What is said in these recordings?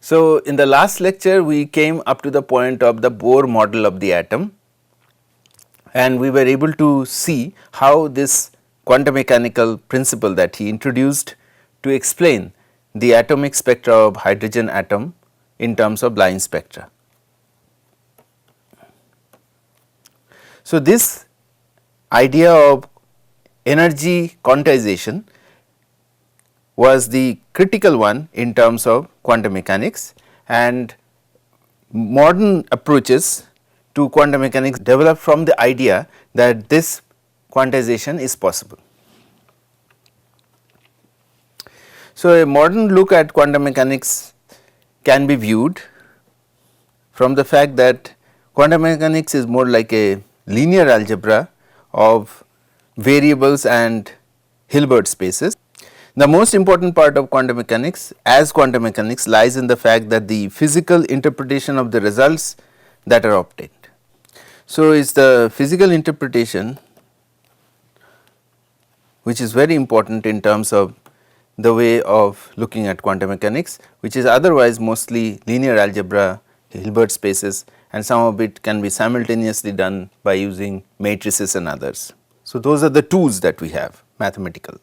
So, in the last lecture we came up to the point of the Bohr model of the atom, and we were able to see how this quantum mechanical principle that he introduced to explain the atomic spectra of hydrogen atom in terms of line spectra. So, this idea of energy quantization was the critical one in terms of quantum mechanics, and modern approaches to quantum mechanics developed from the idea that this quantization is possible. So, a modern look at quantum mechanics can be viewed from the fact that quantum mechanics is more like a linear algebra of variables and Hilbert spaces. The most important part of quantum mechanics as quantum mechanics lies in the fact that the physical interpretation of the results that are obtained. So, it is the physical interpretation which is very important in terms of the way of looking at quantum mechanics, which is otherwise mostly linear algebra, Hilbert spaces, and some of it can be simultaneously done by using matrices and others. So, those are the tools that we have mathematical.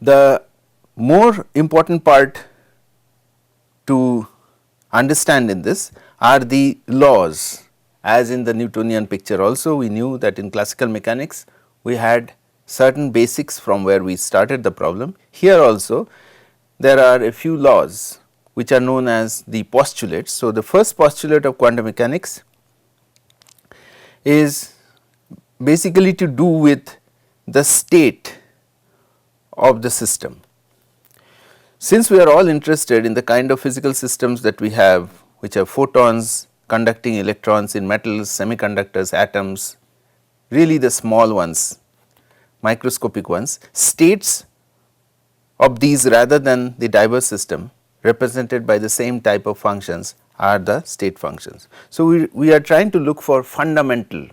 The more important part to understand in this are the laws. As in the Newtonian picture also, we knew that in classical mechanics we had certain basics from where we started the problem. Here also there are a few laws which are known as the postulates. So, the first postulate of quantum mechanics is basically to do with the state of the system. Since we are all interested in the kind of physical systems that we have, which are photons, conducting electrons in metals, semiconductors, atoms, really the small ones, microscopic ones, states of these rather than the diverse system represented by the same type of functions are the state functions. So, we are trying to look for fundamental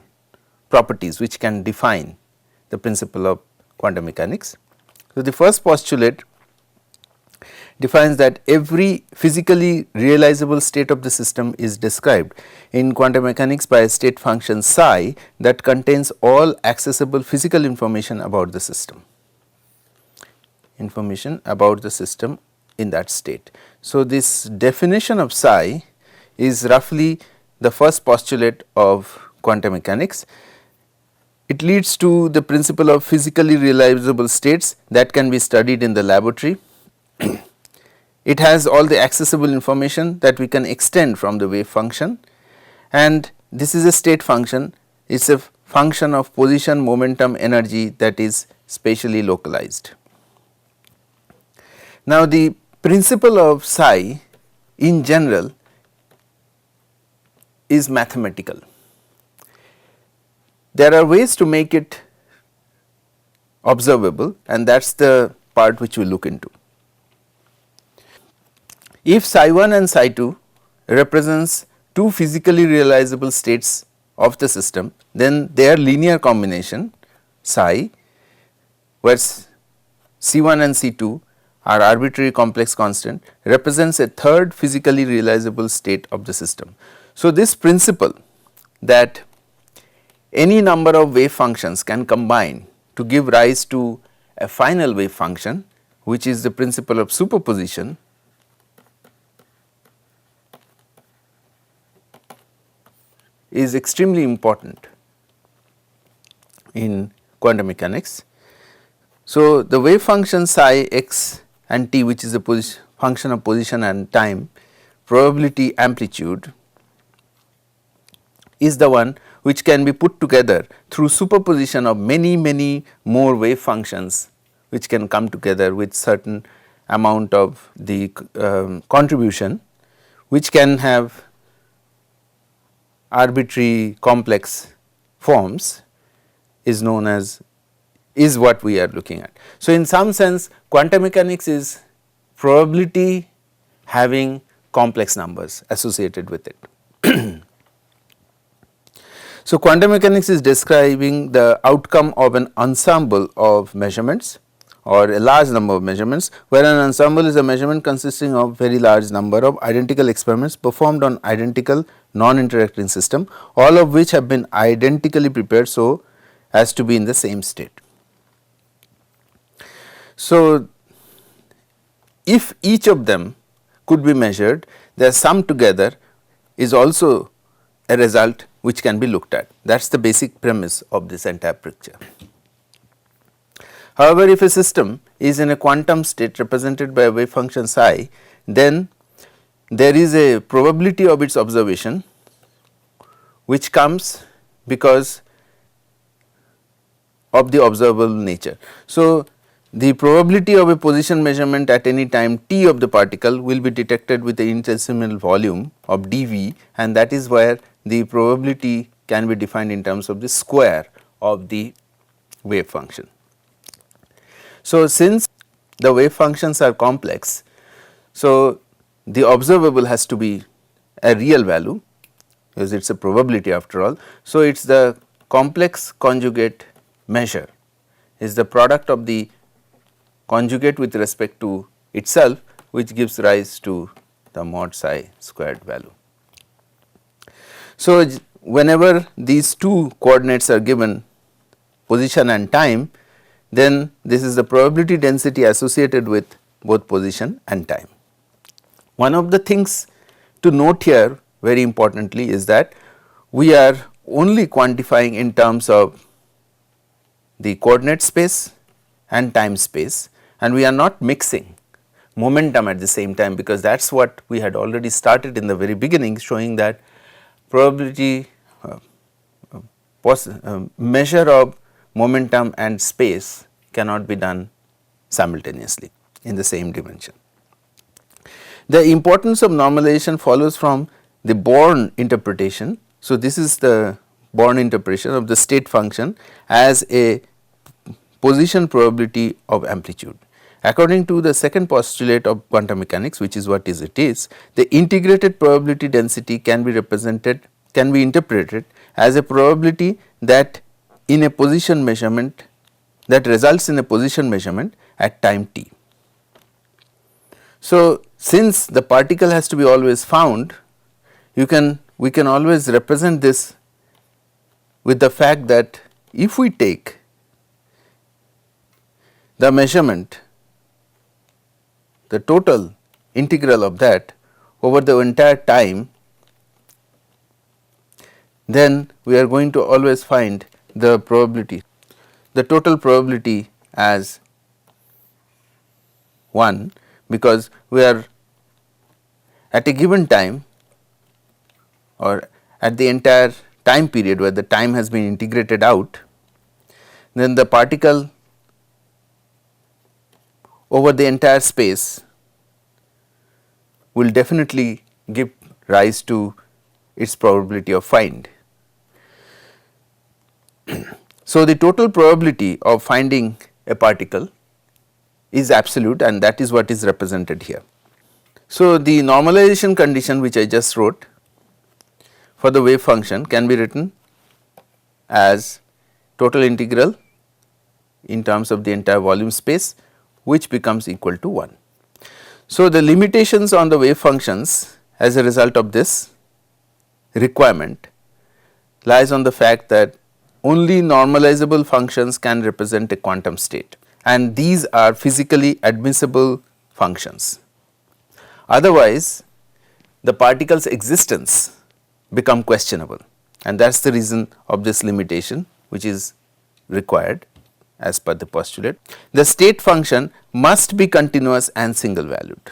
properties which can define the principle of quantum mechanics. So, the first postulate defines that every physically realizable state of the system is described in quantum mechanics by a state function psi that contains all accessible physical information about the system, in that state. So, this definition of psi is roughly the first postulate of quantum mechanics. It leads to the principle of physically realizable states that can be studied in the laboratory. It has all the accessible information that we can extend from the wave function, and this is a state function. It is a function of position, momentum, energy that is spatially localized. Now, the principle of psi in general is mathematical. There are ways to make it observable, and that is the part which we will look into. If psi 1 and psi 2 represents two physically realizable states of the system, then their linear combination psi, where C1 and C2 are arbitrary complex constant, represents a third physically realizable state of the system. So, this principle that any number of wave functions can combine to give rise to a final wave function, which is the principle of superposition, is extremely important in quantum mechanics. So, the wave function psi x and t, which is a function of position and time, probability amplitude, is the one which can be put together through superposition of many more wave functions which can come together with certain amount of the contribution, which can have arbitrary complex forms, is known as, is what we are looking at. So, in some sense quantum mechanics is probability having complex numbers associated with it. So, quantum mechanics is describing the outcome of an ensemble of measurements or a large number of measurements, where an ensemble is a measurement consisting of very large number of identical experiments performed on identical non-interacting system, all of which have been identically prepared so as to be in the same state. So, if each of them could be measured, their sum together is also a result which can be looked at. That is the basic premise of this entire picture. However, if a system is in a quantum state represented by a wave function psi, then there is a probability of its observation which comes because of the observable nature. So, the probability of a position measurement at any time t of the particle will be detected with the infinitesimal volume of dV, and that is where the probability can be defined in terms of the square of the wave function. So, since the wave functions are complex, so the observable has to be a real value because it is a probability after all. So, it is the complex conjugate measure is the product of the conjugate with respect to itself, which gives rise to the mod psi squared value. So, whenever these two coordinates are given, position and time, then this is the probability density associated with both position and time. One of the things to note here very importantly is that we are only quantifying in terms of the coordinate space and time space, and we are not mixing momentum at the same time, because that is what we had already started in the very beginning, showing that probability measure of momentum and space cannot be done simultaneously in the same dimension. The importance of normalization follows from the Born interpretation. So, this is the Born interpretation of the state function as a position probability of amplitude. According to the second postulate of quantum mechanics, which is what it is, the integrated probability density can be interpreted as a probability that in a position measurement that results in a position measurement at time t. So, since the particle has to be always found, we can always represent this with the fact that if we take the measurement, the total integral of that over the entire time, then we are going to always find the probability, the total probability as 1, because we are at a given time or at the entire time period where the time has been integrated out, then the particle over the entire space will definitely give rise to its probability of find. So, the total probability of finding a particle is absolute, and that is what is represented here. So, the normalization condition which I just wrote for the wave function can be written as total integral in terms of the entire volume space, which becomes equal to 1. So, the limitations on the wave functions as a result of this requirement lies on the fact that only normalizable functions can represent a quantum state, and these are physically admissible functions. Otherwise, the particle's existence become questionable, and that is the reason of this limitation which is required as per the postulate. The state function must be continuous and single valued.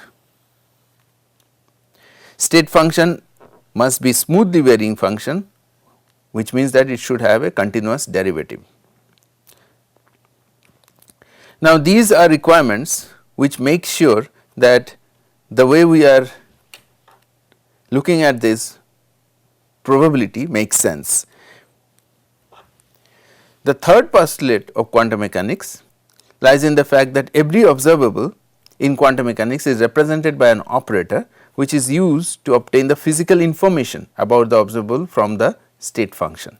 State function must be smoothly varying function, which means that it should have a continuous derivative. Now, these are requirements which make sure that the way we are looking at this probability makes sense. The third postulate of quantum mechanics lies in the fact that every observable in quantum mechanics is represented by an operator which is used to obtain the physical information about the observable from the state function.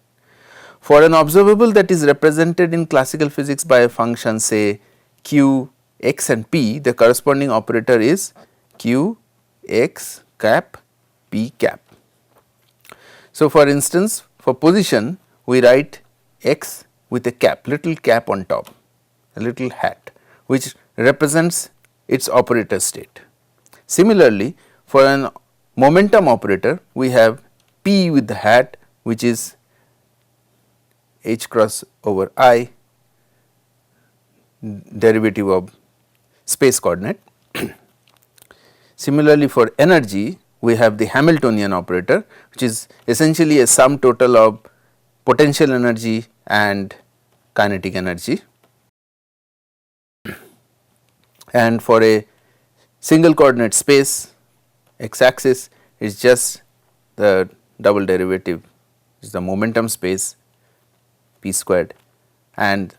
For an observable that is represented in classical physics by a function say q, x and p, the corresponding operator is q, x cap, p cap. So, for instance, for position we write x with a cap, little cap on top, a little hat, which represents its operator state. Similarly, for an momentum operator we have p with the hat, which is h cross over I, derivative of space coordinate. Similarly, for energy we have the Hamiltonian operator, which is essentially a sum total of potential energy and kinetic energy. And for a single coordinate space, x axis is just the double derivative, is the momentum space p squared and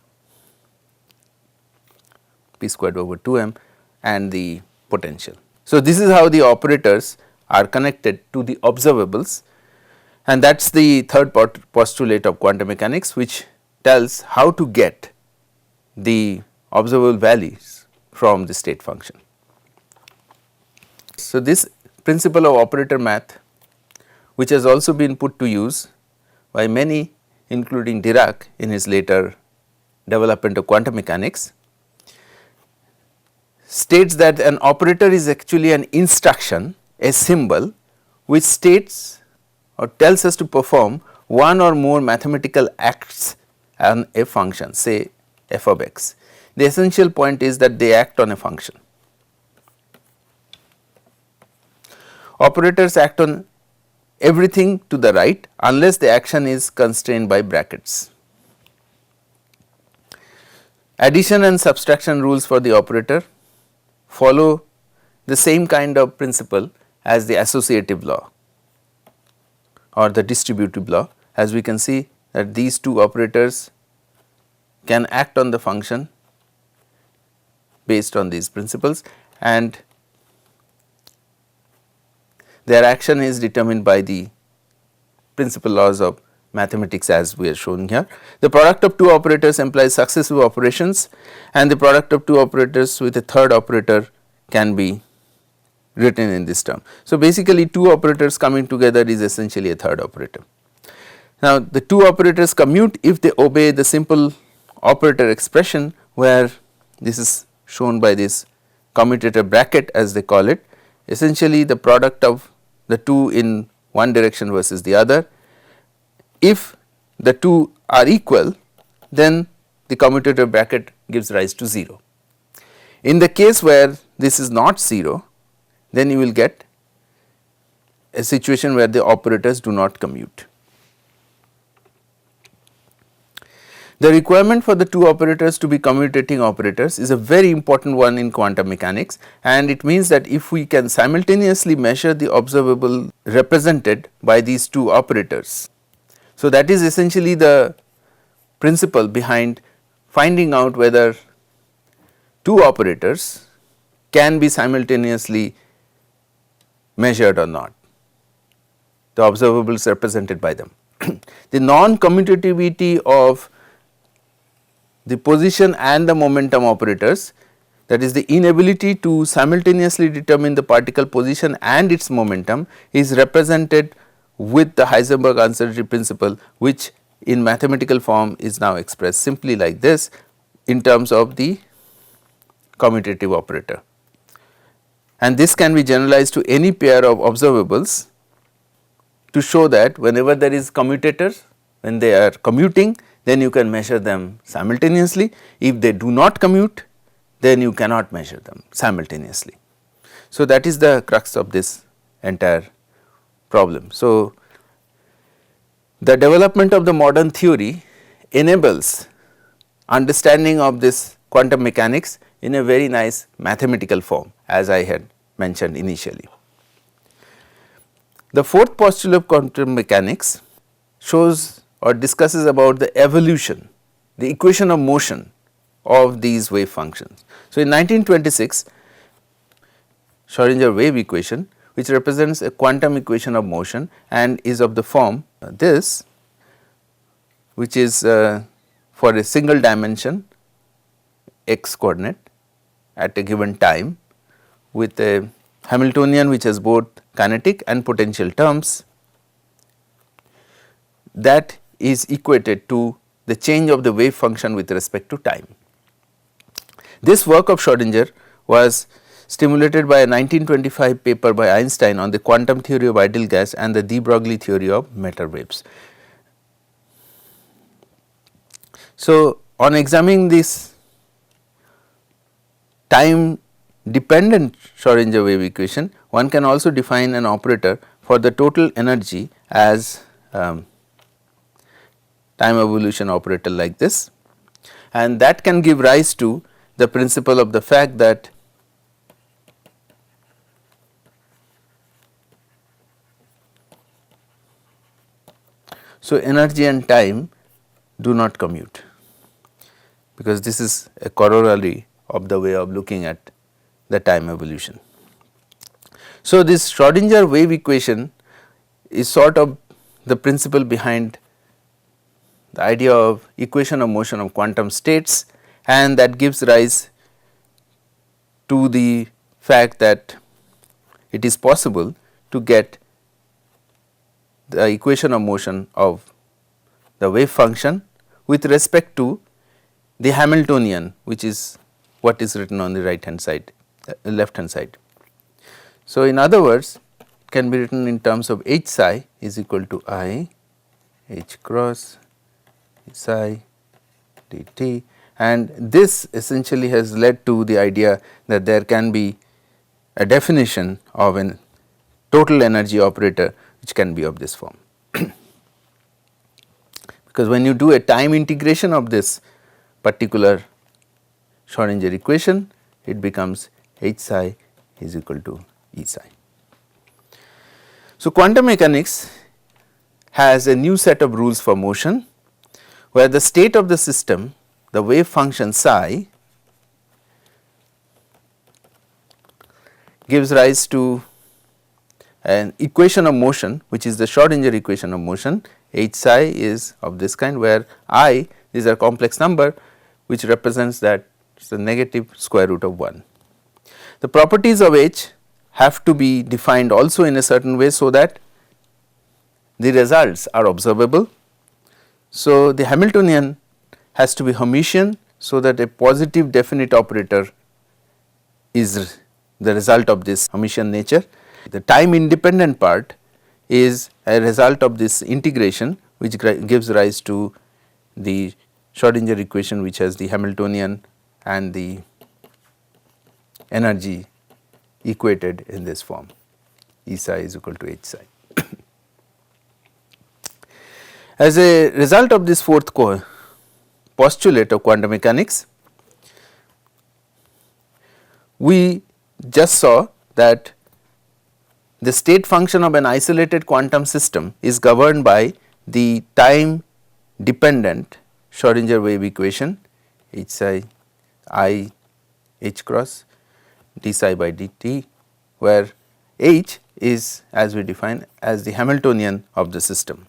p squared over 2m and the potential. So, this is how the operators are connected to the observables, and that is the third postulate of quantum mechanics, which tells how to get the observable values from the state function. So, this principle of operator math, which has also been put to use by many, including Dirac in his later development of quantum mechanics, states that an operator is actually an instruction, a symbol which states or tells us to perform one or more mathematical acts on a function, say f of x. The essential point is that they act on a function. Operators act on everything to the right unless the action is constrained by brackets. Addition and subtraction rules for the operator follow the same kind of principle as the associative law or the distributive law, as we can see that these two operators can act on the function based on these principles, and their action is determined by the principal laws of mathematics as we are shown here. The product of two operators implies successive operations, and the product of two operators with a third operator can be written in this term. So, basically two operators coming together is essentially a third operator. Now, the two operators commute if they obey the simple operator expression, where this is shown by this commutator bracket as they call it, essentially the product of the two in one direction versus the other. If the two are equal, then the commutator bracket gives rise to 0. In the case where this is not 0, then you will get a situation where the operators do not commute. The requirement for the two operators to be commutating operators is a very important one in quantum mechanics, and it means that if we can simultaneously measure the observable represented by these two operators. So, that is essentially the principle behind finding out whether two operators can be simultaneously measured or not, the observables represented by them. The non-commutativity of the position and the momentum operators, that is the inability to simultaneously determine the particle position and its momentum, is represented with the Heisenberg uncertainty principle, which in mathematical form is now expressed simply like this in terms of the commutative operator. And this can be generalized to any pair of observables to show that whenever there is commutators, when they are commuting, then you can measure them simultaneously. If they do not commute, then you cannot measure them simultaneously. So, that is the crux of this entire problem. So, the development of the modern theory enables understanding of this quantum mechanics in a very nice mathematical form, as I had mentioned initially. The fourth postulate of quantum mechanics shows or discusses about the evolution, the equation of motion of these wave functions. So, in 1926, Schrödinger wave equation, which represents a quantum equation of motion and is of the form this, which is for a single dimension x coordinate at a given time with a Hamiltonian which has both kinetic and potential terms, that is equated to the change of the wave function with respect to time. This work of Schrodinger was stimulated by a 1925 paper by Einstein on the quantum theory of ideal gas and the de Broglie theory of matter waves. So, on examining this time dependent Schrodinger wave equation, one can also define an operator for the total energy as time evolution operator like this, and that can give rise to the principle of the fact that so energy and time do not commute, because this is a corollary of the way of looking at the time evolution. So, this Schrodinger wave equation is sort of the principle behind the idea of equation of motion of quantum states, and that gives rise to the fact that it is possible to get the equation of motion of the wave function with respect to the Hamiltonian, which is what is written on the right hand side, left hand side. So, in other words, it can be written in terms of h psi is equal to I h cross psi dt, and this essentially has led to the idea that there can be a definition of a total energy operator which can be of this form. Because when you do a time integration of this particular Schrodinger equation, it becomes h psi is equal to E psi. So, quantum mechanics has a new set of rules for motion, where the state of the system, the wave function psi, gives rise to an equation of motion which is the Schrodinger equation of motion. H psi is of this kind, where I is a complex number which represents that the negative square root of 1. The properties of H have to be defined also in a certain way, so that the results are observable. So, the Hamiltonian has to be Hermitian, so that a positive definite operator is the result of this Hermitian nature. The time independent part is a result of this integration, which gives rise to the Schrodinger equation, which has the Hamiltonian and the energy equated in this form, E psi is equal to H psi. As a result of this fourth postulate of quantum mechanics, we just saw that the state function of an isolated quantum system is governed by the time dependent Schrodinger wave equation H psi I h cross d psi by dt, where H is, as we define, as the Hamiltonian of the system.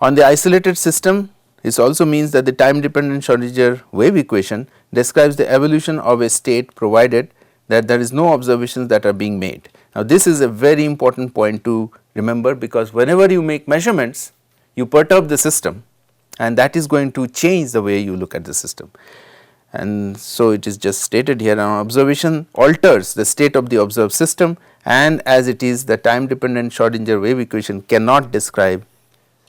On the isolated system, this also means that the time dependent Schrodinger wave equation describes the evolution of a state provided that there is no observations that are being made. Now, this is a very important point to remember, because whenever you make measurements, you perturb the system, and that is going to change the way you look at the system. And so, it is just stated here, an observation alters the state of the observed system, and as it is, the time dependent Schrodinger wave equation cannot describe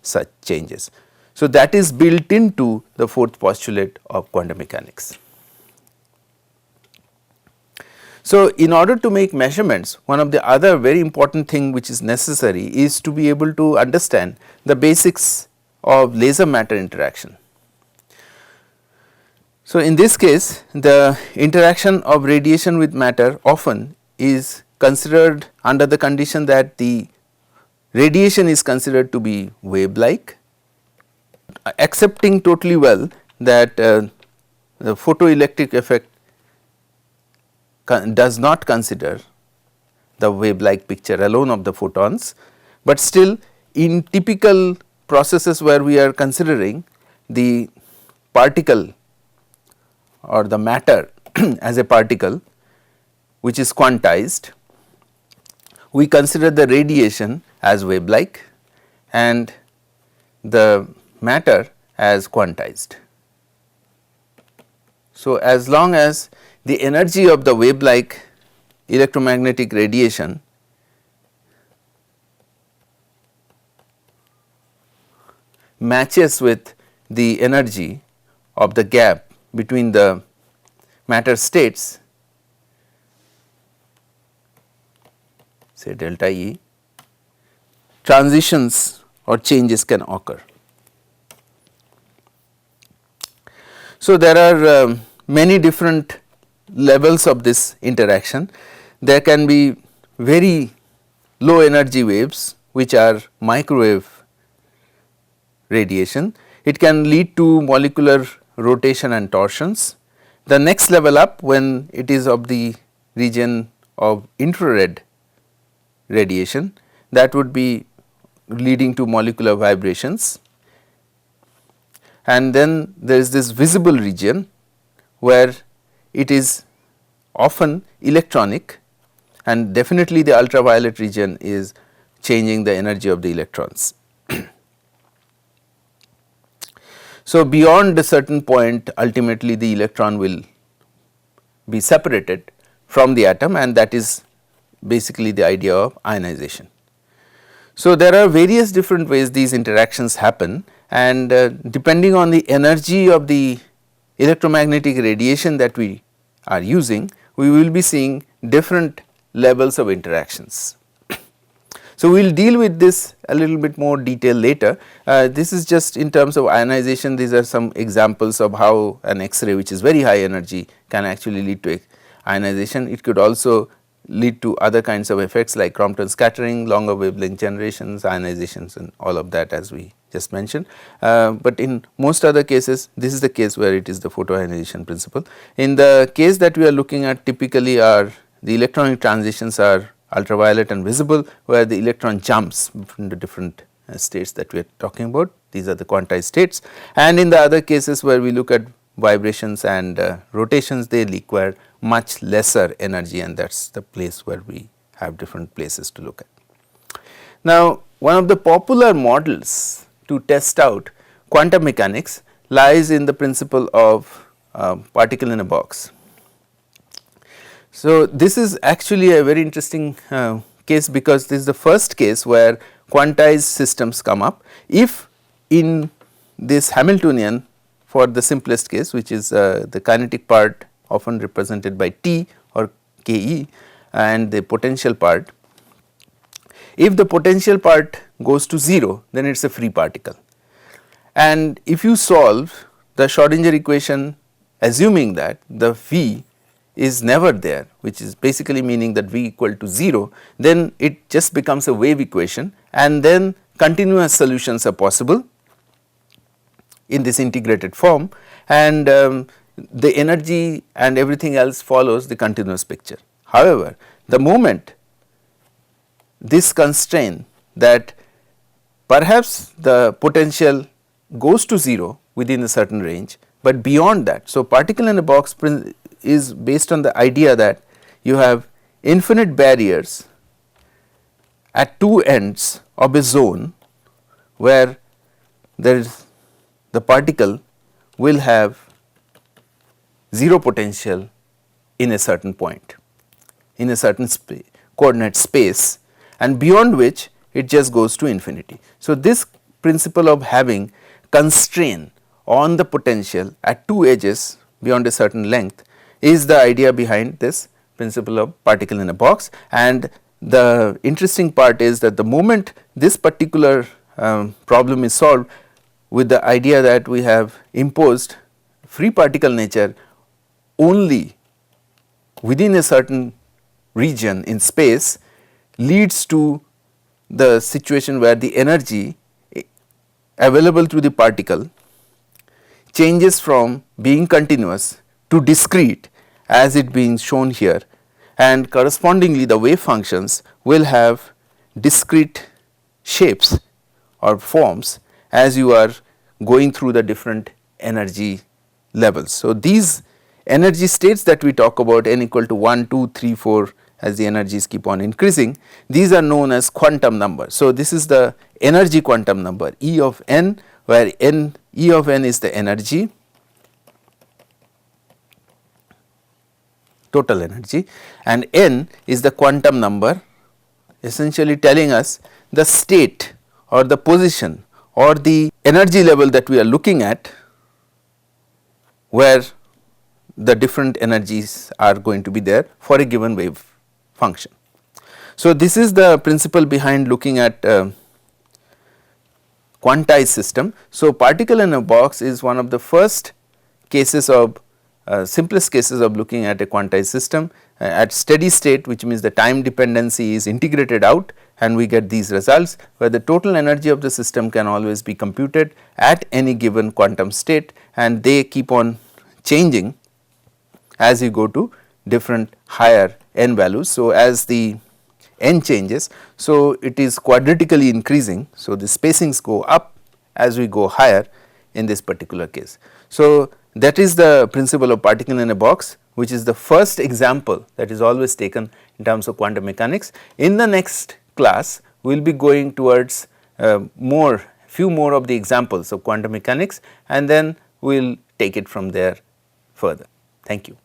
such changes. So, that is built into the fourth postulate of quantum mechanics. So, in order to make measurements, one of the other very important thing which is necessary is to be able to understand the basics of laser matter interaction. So, in this case, the interaction of radiation with matter often is considered under the condition that the radiation is considered to be wave like, accepting totally well that the photoelectric effect does not consider the wave like picture alone of the photons, but still in typical processes where we are considering the particle or the matter as a particle which is quantized, we consider the radiation as wave-like and the matter as quantized. So, as long as the energy of the wave-like electromagnetic radiation matches with the energy of the gap between the matter states, say delta E, transitions or changes can occur. So, there are many different levels of this interaction. There can be very low energy waves which are microwave radiation. It can lead to molecular rotation and torsions. The next level up, when it is of the region of infrared radiation, that would be leading to molecular vibrations. And then there is this visible region where it is often electronic, and definitely the ultraviolet region is changing the energy of the electrons. So, beyond a certain point, ultimately the electron will be separated from the atom, and that is basically the idea of ionization. So, there are various different ways these interactions happen, and depending on the energy of the electromagnetic radiation that we are using, we will be seeing different levels of interactions. So, we will deal with this a little bit more detail later. This is just in terms of ionization. These are some examples of how an X-ray which is very high energy can actually lead to ionization. It could also lead to other kinds of effects like Crompton scattering, longer wavelength generations, ionizations and all of that as we just mentioned. But in most other cases, this is the case where it is the photoionization principle. In the case that we are looking at, typically the electronic transitions are ultraviolet and visible, where the electron jumps from the different states that we are talking about. These are the quantized states, and in the other cases where we look at vibrations and rotations, they require much lesser energy, and that is the place where we have different places to look at. Now, one of the popular models to test out quantum mechanics lies in the principle of particle in a box. So, this is actually a very interesting case, because this is the first case where quantized systems come up. If in this Hamiltonian, for the simplest case, which is the kinetic part often represented by T or Ke, and the potential part, if the potential part goes to 0, then it is a free particle. And if you solve the Schrodinger equation assuming that the V is never there, which is basically meaning that V equal to 0, then it just becomes a wave equation, and then continuous solutions are possible in this integrated form, and the energy and everything else follows the continuous picture. However, the moment this constraint that perhaps the potential goes to 0 within a certain range, but beyond that. So, particle in a box is based on the idea that you have infinite barriers at two ends of a zone where there is the particle will have 0 potential in a certain point, in a certain coordinate space, and beyond which it just goes to infinity. So, this principle of having constraint on the potential at two edges beyond a certain length is the idea behind this principle of particle in a box. And the interesting part is that the moment this particular problem is solved with the idea that we have imposed free particle nature only within a certain region in space, leads to the situation where the energy available to the particle changes from being continuous to discrete as it being shown here, and correspondingly the wave functions will have discrete shapes or forms as you are going through the different energy levels. So, these energy states that we talk about, n equal to 1, 2, 3, 4, as the energies keep on increasing, these are known as quantum numbers. So, this is the energy quantum number E of n, where E of n is the energy, total energy, and n is the quantum number, essentially telling us the state or the position or the energy level that we are looking at, where the different energies are going to be there for a given wave function. So, this is the principle behind looking at quantized system. So, particle in a box is one of the first cases of simplest cases of looking at a quantized system at steady state, which means the time dependency is integrated out and we get these results, where the total energy of the system can always be computed at any given quantum state, and they keep on changing as you go to different higher n values. So, as the n changes, so it is quadratically increasing. So, the spacings go up as we go higher in this particular case. So, that is the principle of particle in a box, which is the first example that is always taken in terms of quantum mechanics. In the next class, we will be going towards few more of the examples of quantum mechanics, and then we will take it from there further. Thank you.